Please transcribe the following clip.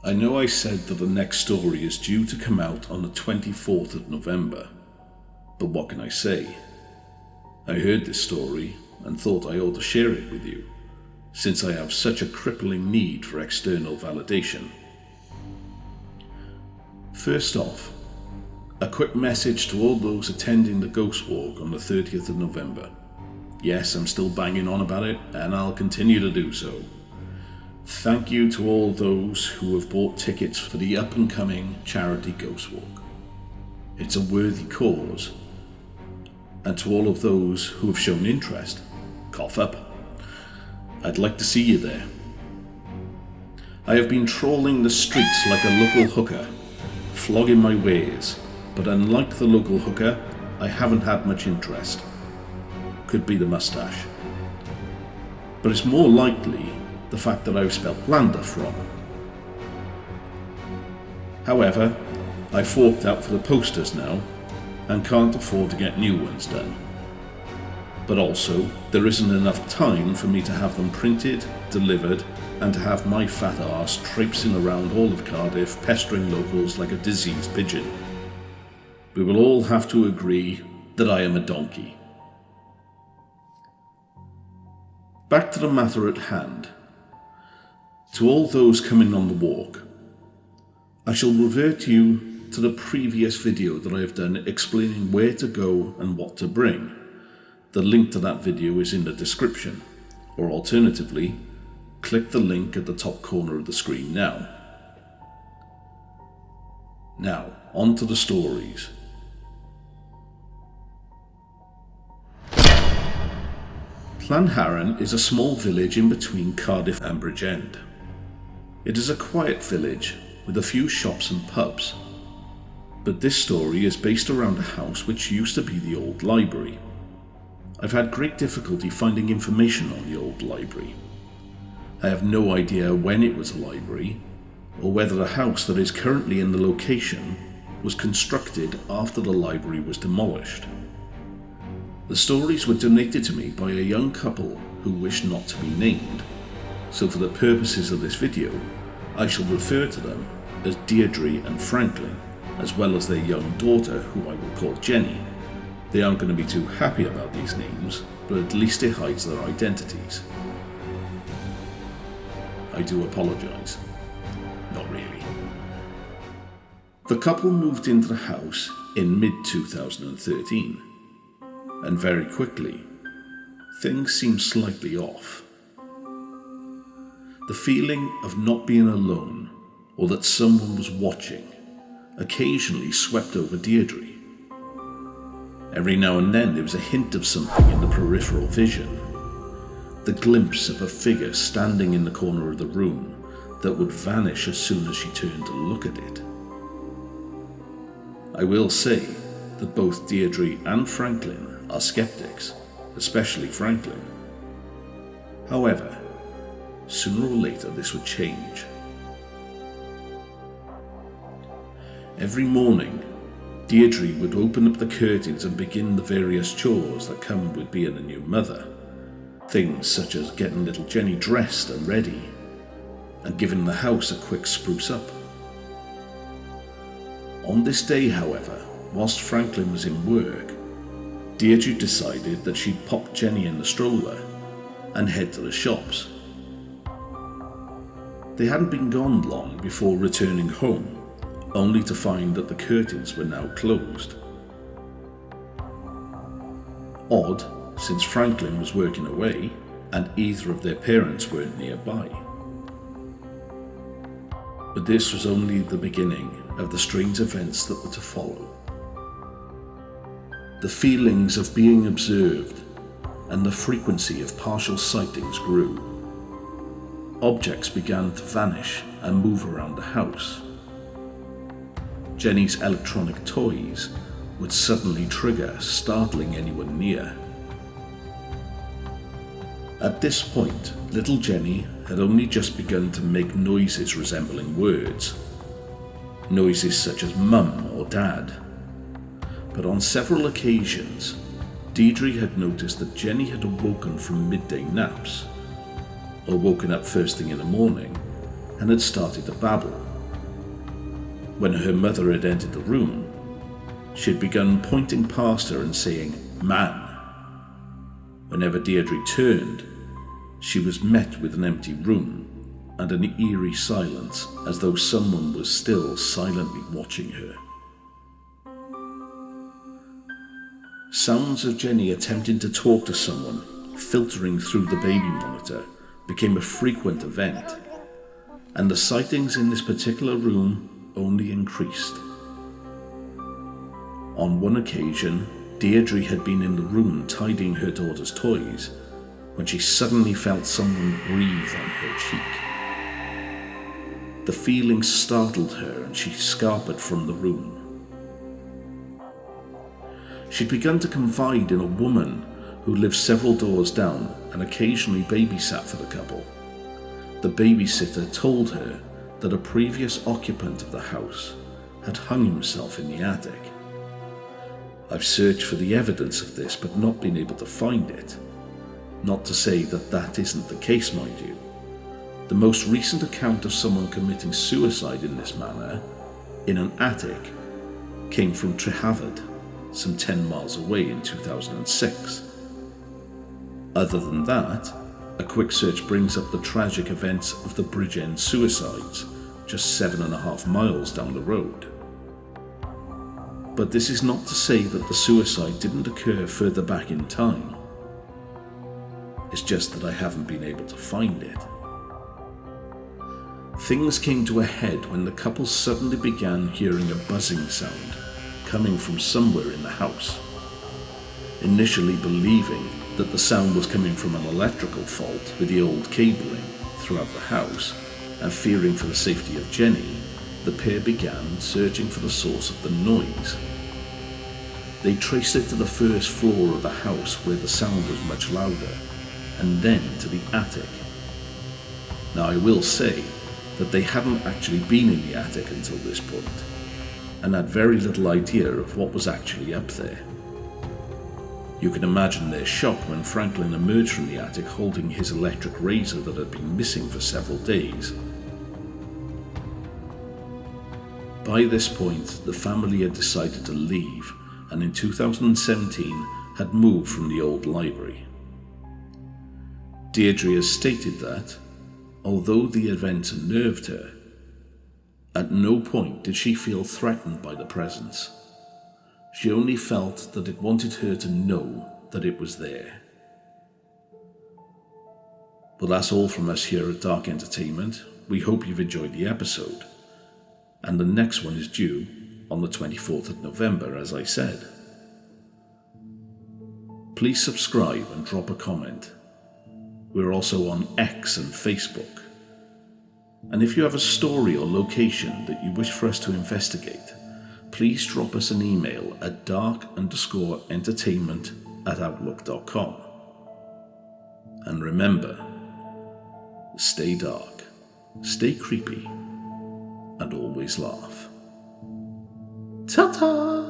I know I said that the next story is due to come out on the 24th of November, but what can I say? I heard this story and thought I ought to share it with you, since I have such a crippling need for external validation. First off, a quick message to all those attending the Ghost Walk on the 30th of November. Yes, I'm still banging on about it, and I'll continue to do so. Thank you to all those who have bought tickets for the up-and-coming charity Ghost Walk. It's a worthy cause. And to all of those who have shown interest, cough up. I'd like to see you there. I have been trawling the streets like a local hooker, flogging my wares, but unlike the local hooker, I haven't had much interest. Could be the moustache. But it's more likely the fact that I've spelt Llanharan wrong. However, I forked out for the posters now and can't afford to get new ones done. But also, there isn't enough time for me to have them printed, delivered, and to have my fat arse traipsing around all of Cardiff pestering locals like a diseased pigeon. We will all have to agree that I am a donkey. Back to the matter at hand. To all those coming on the walk, I shall revert you to the previous video that I have done explaining where to go and what to bring. The link to that video is in the description, or alternatively, click the link at the top corner of the screen now. Now, on to the stories. Llanharan is a small village in between Cardiff and Bridgend. It is a quiet village with a few shops and pubs, but this story is based around a house which used to be the Old Library. I've had great difficulty finding information on the Old Library. I have no idea when it was a library, or whether the house that is currently in the location was constructed after the library was demolished. The stories were donated to me by a young couple who wished not to be named, so for the purposes of this video, I shall refer to them as Deirdre and Franklin, as well as their young daughter, who I will call Jenny. They aren't going to be too happy about these names, but at least it hides their identities. I do apologise. Not really. The couple moved into the house in mid-2013, and very quickly, things seemed slightly off. The feeling of not being alone, or that someone was watching, occasionally swept over Deirdre. Every now and then there was a hint of something in the peripheral vision, the glimpse of a figure standing in the corner of the room that would vanish as soon as she turned to look at it. I will say that both Deirdre and Franklin are skeptics, especially Franklin. However, sooner or later this would change. Every morning, Deirdre would open up the curtains and begin the various chores that come with being a new mother. Things such as getting little Jenny dressed and ready, and giving the house a quick spruce up. On this day, however, whilst Franklin was in work, Deirdre decided that she'd pop Jenny in the stroller and head to the shops. They hadn't been gone long before returning home, only to find that the curtains were now closed. Odd, since Franklin was working away and either of their parents weren't nearby. But this was only the beginning of the strange events that were to follow. The feelings of being observed and the frequency of partial sightings grew. Objects began to vanish and move around the house. Jenny's electronic toys would suddenly trigger, startling anyone near. At this point, little Jenny had only just begun to make noises resembling words. Noises such as mum or dad. But on several occasions, Deirdre had noticed that Jenny had awoken from midday naps, or woken up first thing in the morning, and had started to babble, When her mother had entered the room, she had begun pointing past her and saying, "Man." Whenever Deirdre turned, she was met with an empty room and an eerie silence, as though someone was still silently watching her. Sounds of Jenny attempting to talk to someone, filtering through the baby monitor, became a frequent event, and the sightings in this particular room only increased. On one occasion, Deirdre had been in the room tidying her daughter's toys when she suddenly felt someone breathe on her cheek. The feeling startled her and she scarpered from the room. She'd begun to confide in a woman who lived several doors down and occasionally babysat for the couple. The babysitter told her that a previous occupant of the house had hung himself in the attic. I've searched for the evidence of this but not been able to find it. Not to say that that isn't the case, mind you. The most recent account of someone committing suicide in this manner, in an attic, came from Trehavard, some 10 miles away in 2006. Other than that, a quick search brings up the tragic events of the Bridge End suicides, just 7.5 miles down the road. But this is not to say that the suicide didn't occur further back in time. It's just that I haven't been able to find it. Things came to a head when the couple suddenly began hearing a buzzing sound coming from somewhere in the house. Initially believing that the sound was coming from an electrical fault with the old cabling throughout the house, and fearing for the safety of Jenny, the pair began searching for the source of the noise. They traced it to the first floor of the house where the sound was much louder, and then to the attic. Now I will say that they hadn't actually been in the attic until this point, and had very little idea of what was actually up there. You can imagine their shock when Franklin emerged from the attic holding his electric razor that had been missing for several days. By this point, the family had decided to leave, and in 2017 had moved from the old library. Deirdre has stated that, although the events unnerved her, at no point did she feel threatened by the presence. She only felt that it wanted her to know that it was there. Well, that's all from us here at Dark Entertainment. We hope you've enjoyed the episode. And the next one is due on the 24th of November, as I said. Please subscribe and drop a comment. We're also on X and Facebook. And if you have a story or location that you wish for us to investigate, please drop us an email at dark_entertainment@outlook.com. And remember, stay dark, stay creepy, and always laugh. Ta-ta!